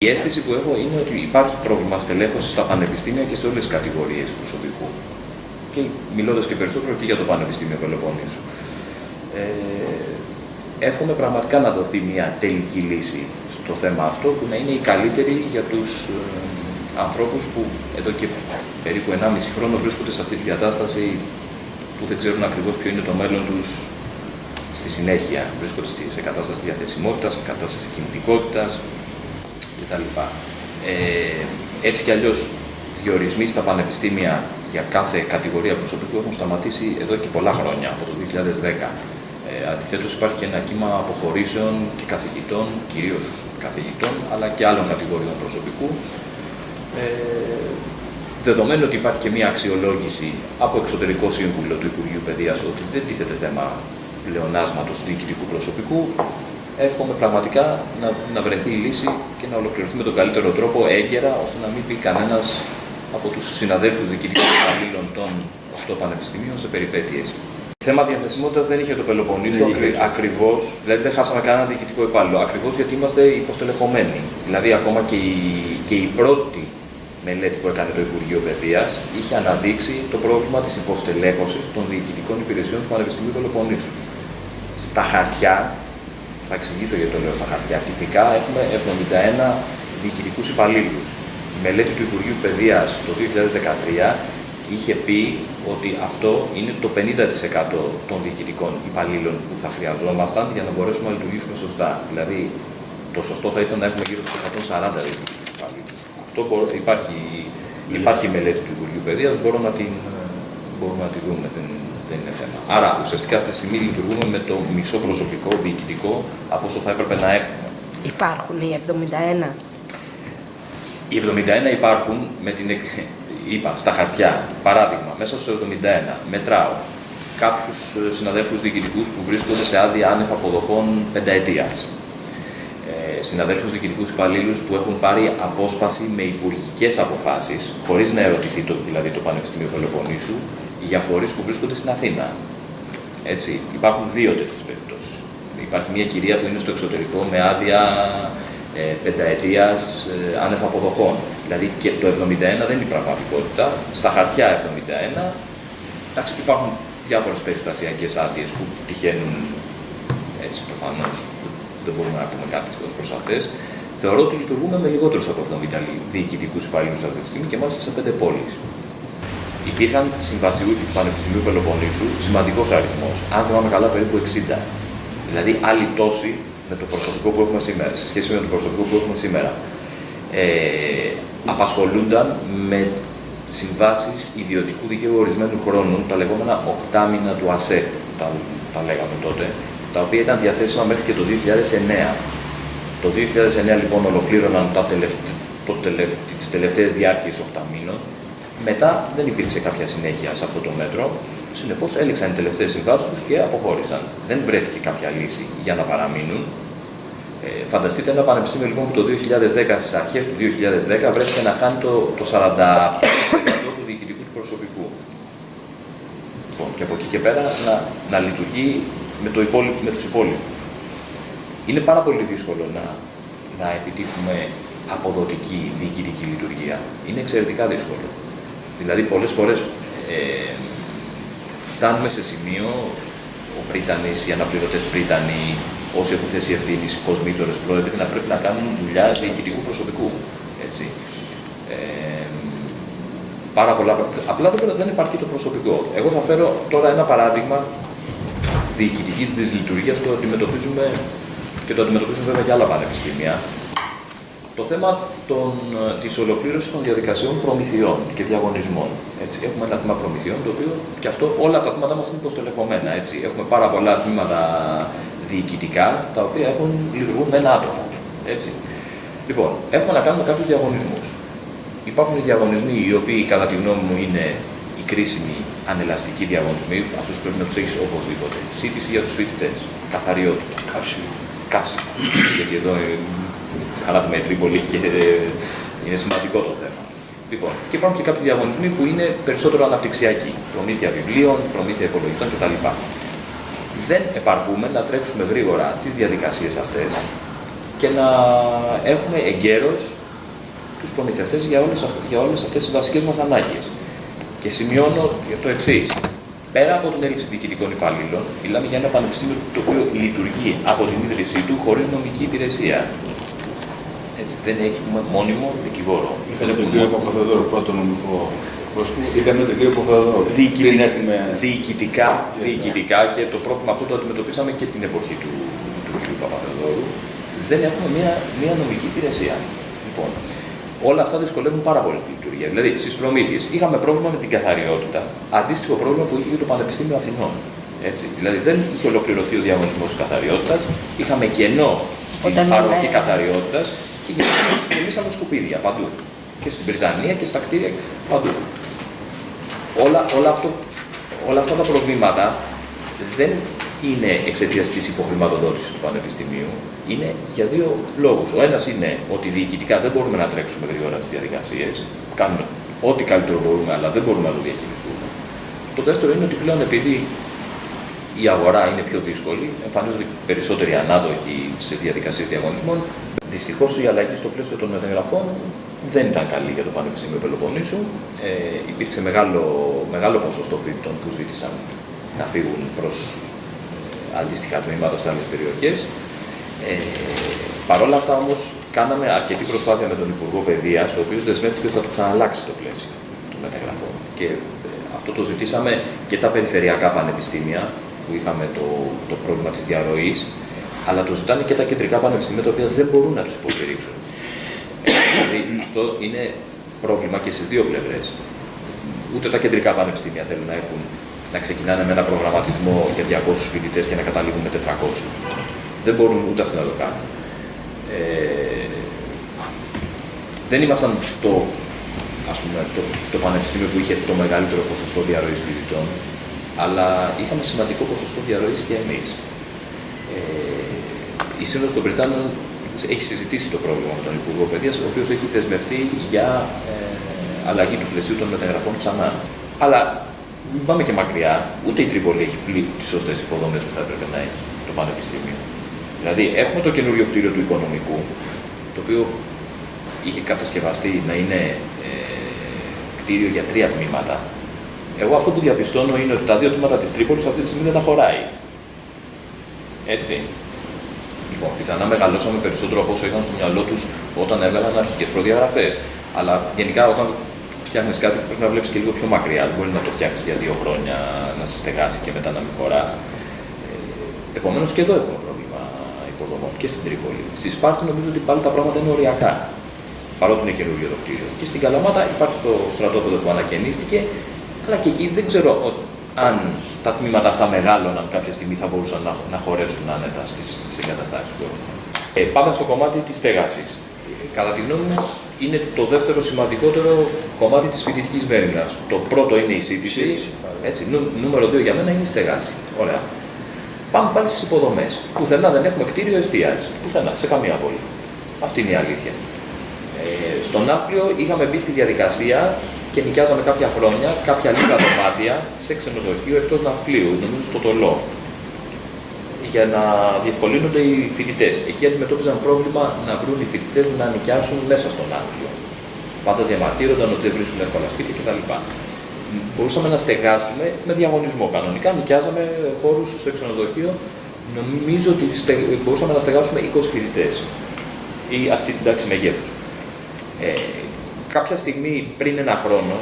Η αίσθηση που έχω είναι ότι υπάρχει πρόβλημα στελέχωσης στα πανεπιστήμια και σε όλες τις κατηγορίες προσωπικού. Και μιλώντας και περισσότερο και για το Πανεπιστήμιο Πελοποννήσου. Εύχομαι πραγματικά να δοθεί μια τελική λύση στο θέμα αυτό, που να είναι η καλύτερη για τους ανθρώπους που εδώ και περίπου 1,5 χρόνο βρίσκονται σε αυτή την κατάσταση, που δεν ξέρουν ακριβώς ποιο είναι το μέλλον τους στη συνέχεια. Βρίσκονται σε κατάσταση διαθεσιμότητας, σε κατάσταση κινητικότητας κτλ. Έτσι κι αλλιώς, διορισμοί στα πανεπιστήμια για κάθε κατηγορία προσωπικού έχουν σταματήσει εδώ και πολλά χρόνια, από το 2010. Αντιθέτως, υπάρχει ένα κύμα αποχωρήσεων και καθηγητών, κυρίως καθηγητών, αλλά και άλλων κατηγοριών προσωπικού. Δεδομένου ότι υπάρχει και μία αξιολόγηση από εξωτερικό σύμβουλο του Υπουργείου Παιδείας ότι δεν τίθεται θέμα πλεονάσματος διοικητικού προσωπικού, εύχομαι πραγματικά να βρεθεί η λύση και να ολοκληρωθεί με τον καλύτερο τρόπο έγκαιρα, ώστε να μην πει κανένας από τους συναδέλφους διοικητικών υπαλλήλων των 8 πανεπιστημίων σε περιπέτειες. Θέμα διαθεσιμότητας δεν είχε το Πελοποννήσου ακριβώς, δηλαδή δεν χάσαμε κανένα διοικητικό υπάλληλο, ακριβώς γιατί είμαστε υποστελεχωμένοι. Δηλαδή, ακόμα και η πρώτη μελέτη που έκανε το Υπουργείο Παιδείας είχε αναδείξει το πρόβλημα της υποστελέχωσης των διοικητικών υπηρεσιών του Πανεπιστημίου Πελοποννήσου. Στα χαρτιά, θα εξηγήσω γιατί το λέω στα χαρτιά, τυπικά έχουμε 71 διοικητικούς υπαλλήλους. Η μελέτη του Υπουργείου Παιδείας το 2013 είχε πει ότι αυτό είναι το 50% των διοικητικών υπαλλήλων που θα χρειαζόμασταν για να μπορέσουμε να λειτουργήσουμε σωστά. Δηλαδή, το σωστό θα ήταν να έχουμε γύρω στους 140 διοικητικούς υπαλλήλους. Αυτό υπάρχει η μελέτη του Υπουργείου Παιδείας, μπορούμε να τη δούμε, δεν είναι θέμα. Άρα, ουσιαστικά αυτή τη στιγμή λειτουργούμε με το μισό προσωπικό διοικητικό από όσο θα έπρεπε να έχουμε. Υπάρχουν οι 71. Οι 71 υπάρχουν με την. Είπα, στα χαρτιά. Παράδειγμα, μέσα στους 71 μετράω κάποιους συναδέλφους διοικητικούς που βρίσκονται σε άδεια άνευ αποδοχών πενταετίας. Συναδέλφους διοικητικούς υπαλλήλους που έχουν πάρει απόσπαση με υπουργικές αποφάσεις, χωρίς να ερωτηθεί δηλαδή το Πανεπιστήμιο Πελοποννήσου, για φορείς που βρίσκονται στην Αθήνα. Έτσι, υπάρχουν δύο τέτοιες περιπτώσεις. Υπάρχει μια κυρία που είναι στο εξωτερικό με άδεια πενταετίας άνευ αποδοχών. Δηλαδή και το 71 δεν είναι η πραγματικότητα. Στα χαρτιά 71, εντάξει, υπάρχουν διάφορες περιστασιακές άδειες που τυχαίνουν έτσι προφανώς. Δεν μπορούμε να πούμε κάτι ως προς αυτές. Θεωρώ ότι λειτουργούμε με λιγότερους από 70 διοικητικούς υπαλλήλους αυτή τη στιγμή και μάλιστα σε 5 πόλεις. Υπήρχαν συμβασιούχοι του Πανεπιστημίου Πελοποννήσου, σημαντικός αριθμός, αν θυμάμαι καλά περίπου 60. Δηλαδή άλλοι τόσοι με το προσωπικό που έχουμε σήμερα, σε σχέση με το προσωπικό που έχουμε σήμερα. Απασχολούνταν με συμβάσεις ιδιωτικού δικαίου ορισμένου χρόνου, τα λεγόμενα οκτάμινα του ΑΣΕΠ, τα λέγαμε τότε, τα οποία ήταν διαθέσιμα μέχρι και το 2009. Το 2009 λοιπόν ολοκλήρωναν τις τελευταίες διάρκειες 8 μήνων. Μετά δεν υπήρξε κάποια συνέχεια σε αυτό το μέτρο. Συνεπώς έληξαν οι τελευταίες συμβάσεις τους και αποχώρησαν. Δεν βρέθηκε κάποια λύση για να παραμείνουν. Φανταστείτε ένα πανεπιστήμιο λοιπόν που το 2010, στις αρχές του 2010, βρέθηκε να χάνει το 45% του διοικητικού του προσωπικού. Λοιπόν, και από εκεί και πέρα να λειτουργεί με τους υπόλοιπους. Είναι πάρα πολύ δύσκολο να επιτύχουμε αποδοτική διοικητική λειτουργία. Είναι εξαιρετικά δύσκολο. Δηλαδή, πολλές φορές φτάνουμε σε σημείο, ο πρίτανης, οι αναπληρωτές πρίτανοι, όσοι έχουν θέση ευθύνης, οι κοσμήτωρες, πρόεδροι, να πρέπει να κάνουν δουλειά διοικητικού προσωπικού. Έτσι. Πάρα πολλά. Απλά δεν υπάρχει το προσωπικό. Εγώ θα φέρω τώρα ένα παράδειγμα διοικητικής δυσλειτουργίας που αντιμετωπίζουμε και το αντιμετωπίζουν βέβαια και άλλα πανεπιστήμια. Το θέμα της ολοκλήρωσης των διαδικασιών προμηθειών και διαγωνισμών. Έτσι. Έχουμε ένα τμήμα προμηθειών, το οποίο και αυτό όλα τα τμήματα μας είναι υποστελεχωμένα. Έτσι. Έχουμε πάρα πολλά τμήματα διοικητικά, τα οποία λειτουργούν με ένα άτομο. Έτσι. Λοιπόν, έχουμε να κάνουμε κάποιους διαγωνισμούς. Υπάρχουν διαγωνισμοί οι οποίοι, κατά τη γνώμη μου, είναι οι κρίσιμοι ανελαστικοί διαγωνισμοί. Αυτούς πρέπει να τους έχεις οπωσδήποτε. Σύντηση για τους φοιτητές. Καθαριότητα. Καύσιμο. Γιατί εδώ ανάβουμε η Τρίπολη και είναι σημαντικό το θέμα. Λοιπόν, και υπάρχουν και κάποιοι διαγωνισμοί που είναι περισσότερο αναπτυξιακοί. Προμήθεια βιβλίων, προμήθεια υπολογιστών κτλ. Δεν επαρκούμε να τρέξουμε γρήγορα τις διαδικασίες αυτές και να έχουμε εγκαίρως τους προμηθευτές για όλες αυτές τις βασικές μας ανάγκες. Και σημειώνω το εξής. Πέρα από την έλλειψη διοικητικών υπαλλήλων, μιλάμε για ένα πανεπιστήμιο το οποίο λειτουργεί από την ίδρυσή του χωρίς νομική υπηρεσία. Έτσι, δεν έχει μόνιμο δικηγόρο. Είχαμε τον κύριο Παπαθεδόρου, πρώτο νομικό πρόσωπο. Είχαμε τον κύριο Παπαθεδόρου. Διοικητικά και το πρόβλημα αυτό το αντιμετωπίσαμε και την εποχή του κύριου Παπαθεδόρου. Δεν έχουμε μια νομική υπηρεσία. Λοιπόν, όλα αυτά δυσκολεύουν πάρα πολύ τη λειτουργία. Δηλαδή, στις προμήθειες είχαμε πρόβλημα με την καθαριότητα, αντίστοιχο πρόβλημα που είχε και το Πανεπιστήμιο Αθηνών. Έτσι. Δηλαδή, δεν είχε ολοκληρωθεί ο διαγωνισμός της καθαριότητας, είχαμε κενό στην παροχή καθαριότητας και γεμίσαμε σκουπίδια παντού. Και στην Βρυτανία και στα κτίρια παντού. Όλα αυτά τα προβλήματα δεν είναι εξαιτίας της υποχρηματοδότησης του Πανεπιστημίου, είναι για δύο λόγους. Ο ένας είναι ότι διοικητικά δεν μπορούμε να τρέξουμε γρήγορα τις διαδικασίες, κάνουμε ό,τι καλύτερο μπορούμε, αλλά δεν μπορούμε να το διαχειριστούμε. Το δεύτερο είναι ότι πλέον επειδή η αγορά είναι πιο δύσκολη, εμφανίζονται περισσότεροι ανάδοχοι σε διαδικασίες διαγωνισμών. Δυστυχώς η αλλαγή στο πλαίσιο των μεταγραφών δεν ήταν καλή για το Πανεπιστήμιο Πελοποννήσου. Υπήρξε μεγάλο ποσοστό φοιτητών που ζήτησαν να φύγουν προς αντίστοιχα τμήματα σε άλλες περιοχές. Παρ' όλα αυτά όμως κάναμε αρκετή προσπάθεια με τον Υπουργό Παιδείας, ο οποίος δεσμεύτηκε ότι θα το ξαναλλάξει το πλαίσιο των μεταγραφών. Και αυτό το ζητήσαμε και τα περιφερειακά πανεπιστήμια, που είχαμε το πρόβλημα της διαρροής, αλλά το ζητάνε και τα κεντρικά πανεπιστήμια, τα οποία δεν μπορούν να τους υποστηρίξουν. Δηλαδή αυτό είναι πρόβλημα και στις δύο πλευρές. Ούτε τα κεντρικά πανεπιστήμια θέλουν να ξεκινάνε με ένα προγραμματισμό για 200 φοιτητές και να καταλήγουν με 400. Δεν μπορούν ούτε αυτοί να το κάνουν. Δεν ήμασταν το πανεπιστήμιο που είχε το μεγαλύτερο ποσοστό διαρροής φοιτητών, αλλά είχαμε σημαντικό ποσοστό διαρροής και εμείς. Η Σύνοδος των Βρυτάνων έχει συζητήσει το πρόβλημα με τον Υπουργό Παιδείας, ο οποίος έχει δεσμευτεί για αλλαγή του πλαισίου των μεταγραφών ξανά. Αλλά μην πάμε και μακριά, ούτε η Τρίπολη έχει τις σωστές υποδομές που θα έπρεπε να έχει το Πανεπιστήμιο. Δηλαδή, έχουμε το καινούριο κτίριο του Οικονομικού, το οποίο είχε κατασκευαστεί να είναι κτίριο για 3 τμήματα. Εγώ αυτό που διαπιστώνω είναι ότι τα 2 τμήματα της Τρίπολης αυτή τη στιγμή δεν τα χωράει. Έτσι. Λοιπόν, πιθανά μεγαλώσαμε περισσότερο από όσο είχαν στο μυαλό τους όταν έβγαλαν αρχικές προδιαγραφές. Αλλά γενικά, όταν φτιάχνεις κάτι, πρέπει να βλέπεις και λίγο πιο μακριά. Δεν μπορεί να το φτιάξεις για 2 χρόνια, να σε στεγάσει και μετά να μην χωράς. Επομένως, και εδώ έχουμε πρόβλημα υποδομών και στην Τρίπολη. Στη Σπάρτη νομίζω ότι πάλι τα πράγματα είναι οριακά. Παρότι είναι καινούργιο το κτίριο. Και στην Καλαμάτα υπάρχει το στρατόπεδο που ανακαινίστηκε, αλλά και εκεί δεν ξέρω αν τα τμήματα αυτά μεγάλωναν κάποια στιγμή θα μπορούσαν να χωρέσουν άνετα στις εγκαταστάσεις που έχουν. Πάμε στο κομμάτι της στέγασης. Κατά τη γνώμη μου, είναι το δεύτερο σημαντικότερο κομμάτι της φοιτητικής μέριμνας. Το πρώτο είναι η σύντηση. Νούμερο 2 για μένα είναι η στέγαση. Ωραία. Πάμε πάλι στις υποδομές. Πουθενά δεν έχουμε κτίριο εστίαση. Πουθενά, σε καμία πόλη. Αυτή είναι η αλήθεια. Στο Ναύπλιο είχαμε μπει στη διαδικασία και νοικιάζαμε κάποια χρόνια κάποια λίγα δωμάτια σε ξενοδοχείο εκτός Ναυπλίου, νομίζω στο Τολό, για να διευκολύνονται οι φοιτητές. Εκεί αντιμετώπιζαν πρόβλημα να βρουν οι φοιτητές να νοικιάσουν μέσα στο Ναύπλιο. Πάντα διαμαρτύρονταν ότι δεν βρίσκουν εύκολα σπίτια κτλ. Μπορούσαμε να στεγάσουμε με διαγωνισμό κανονικά, νοικιάζαμε χώρους σε ξενοδοχείο. Νομίζω ότι μπορούσαμε να στεγάσουμε 20 φοιτητές ή αυτή την τάξη μεγέθους. Κάποια στιγμή πριν ένα χρόνο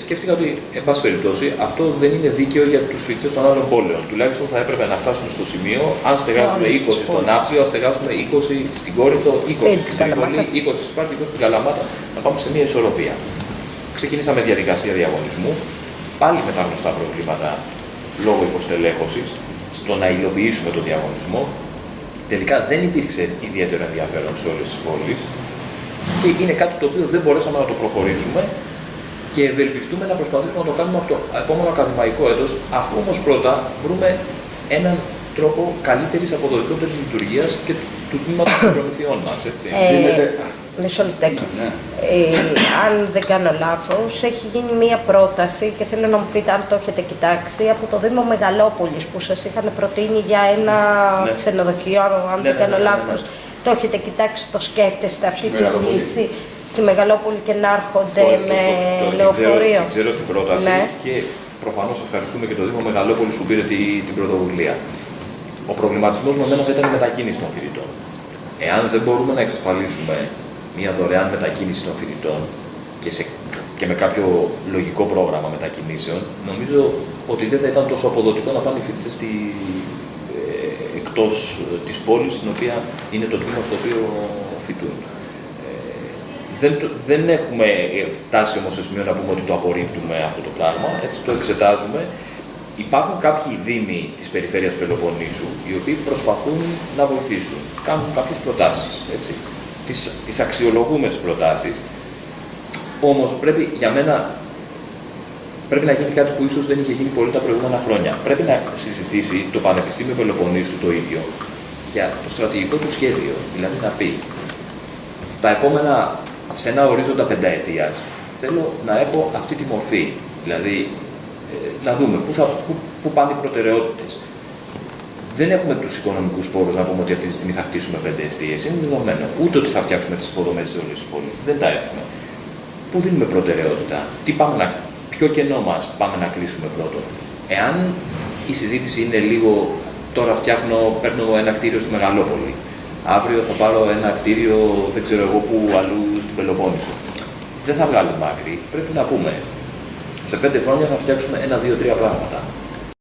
σκέφτηκα ότι, εν πάση περιπτώσει, αυτό δεν είναι δίκαιο για τους φοιτητές των άλλων πόλεων. Τουλάχιστον θα έπρεπε να φτάσουν στο σημείο, αν στεγάσουμε 20 στον Ναύπλιο, αν στεγάσουμε 20 στην Κόρινθο, 20 στην Τρίπολη, 20 στη Σπάρτη, 20 στην Καλαμάτα, να πάμε σε μια ισορροπία. Ξεκινήσαμε διαδικασία διαγωνισμού, πάλι με τα γνωστά προβλήματα λόγω υποστελέχωσης, στο να υλοποιήσουμε τον διαγωνισμό. Τελικά δεν υπήρξε ιδιαίτερο ενδιαφέρον σε όλες τις πόλεις και είναι κάτι το οποίο δεν μπορέσαμε να το προχωρήσουμε και ευελπιστούμε να προσπαθήσουμε να το κάνουμε από το επόμενο ακαδημαϊκό έτος, αφού όμως πρώτα βρούμε έναν τρόπο καλύτερης αποδοτικότερης λειτουργίας και του τμήματος των προμηθειών μας. Μισό λεπτάκι. Αν δεν κάνω λάθος, έχει γίνει μία πρόταση και θέλω να μου πείτε αν το έχετε κοιτάξει από το Δήμο Μεγαλόπολης που σας είχαν προτείνει για ένα ξενοδοχείο, αν δεν κάνω λάθος. Το έχετε κοιτάξει, το σκέφτεστε αυτή τη Μεγαλόπολη. λύση στη Μεγαλόπολη και να έρχονται με λεωφορείο? Ξέρω την πρόταση Ναι. και προφανώς ευχαριστούμε και το Δήμο Μεγαλόπολης που πήρε την πρωτοβουλία. Ο προβληματισμός με εμένα θα ήταν η μετακίνηση των φοιτητών. Εάν δεν μπορούμε να εξασφαλίσουμε μια δωρεάν μετακίνηση των φοιτητών και με κάποιο λογικό πρόγραμμα μετακινήσεων, νομίζω ότι δεν θα ήταν τόσο αποδοτικό να πάνε οι φοιτητές εκτός της πόλης, στην οποία είναι το τμήμα στο οποίο φοιτούν. Δεν έχουμε φτάσει όμως σε σημείο να πούμε ότι το απορρίπτουμε αυτό το πράγμα, έτσι το εξετάζουμε. Υπάρχουν κάποιοι δήμοι της περιφέρειας Πελοποννήσου, οι οποίοι προσπαθούν να βοηθήσουν, κάνουν κάποιες προτάσεις, έτσι, τις αξιολογούμε τις προτάσεις. Όμως για μένα πρέπει να γίνει κάτι που ίσως δεν είχε γίνει πολύ τα προηγούμενα χρόνια. Πρέπει να συζητήσει το Πανεπιστήμιο Πελοποννήσου το ίδιο για το στρατηγικό του σχέδιο. Δηλαδή να πει, τα επόμενα, σε ένα ορίζοντα πενταετίας, θέλω να έχω αυτή τη μορφή. Δηλαδή, να δούμε πού πάνε οι προτεραιότητες. Δεν έχουμε τους οικονομικούς πόρους να πούμε ότι αυτή τη στιγμή θα χτίσουμε 5 εστίες. Είναι δεδομένο. Ούτε ότι θα φτιάξουμε τις υποδομές σε όλες τις πόλεις. Δεν τα έχουμε. Πού δίνουμε προτεραιότητα, ποιο κενό μας πάμε να κλείσουμε πρώτο. Εάν η συζήτηση είναι λίγο, τώρα παίρνω ένα κτίριο στη Μεγαλόπολη, αύριο θα πάρω ένα κτίριο, δεν ξέρω εγώ πού, αλλού στην Πελοπόννησο. Δεν θα βγάλουμε άκρη. Πρέπει να πούμε, σε 5 χρόνια θα φτιάξουμε 1, 2, 3 πράγματα.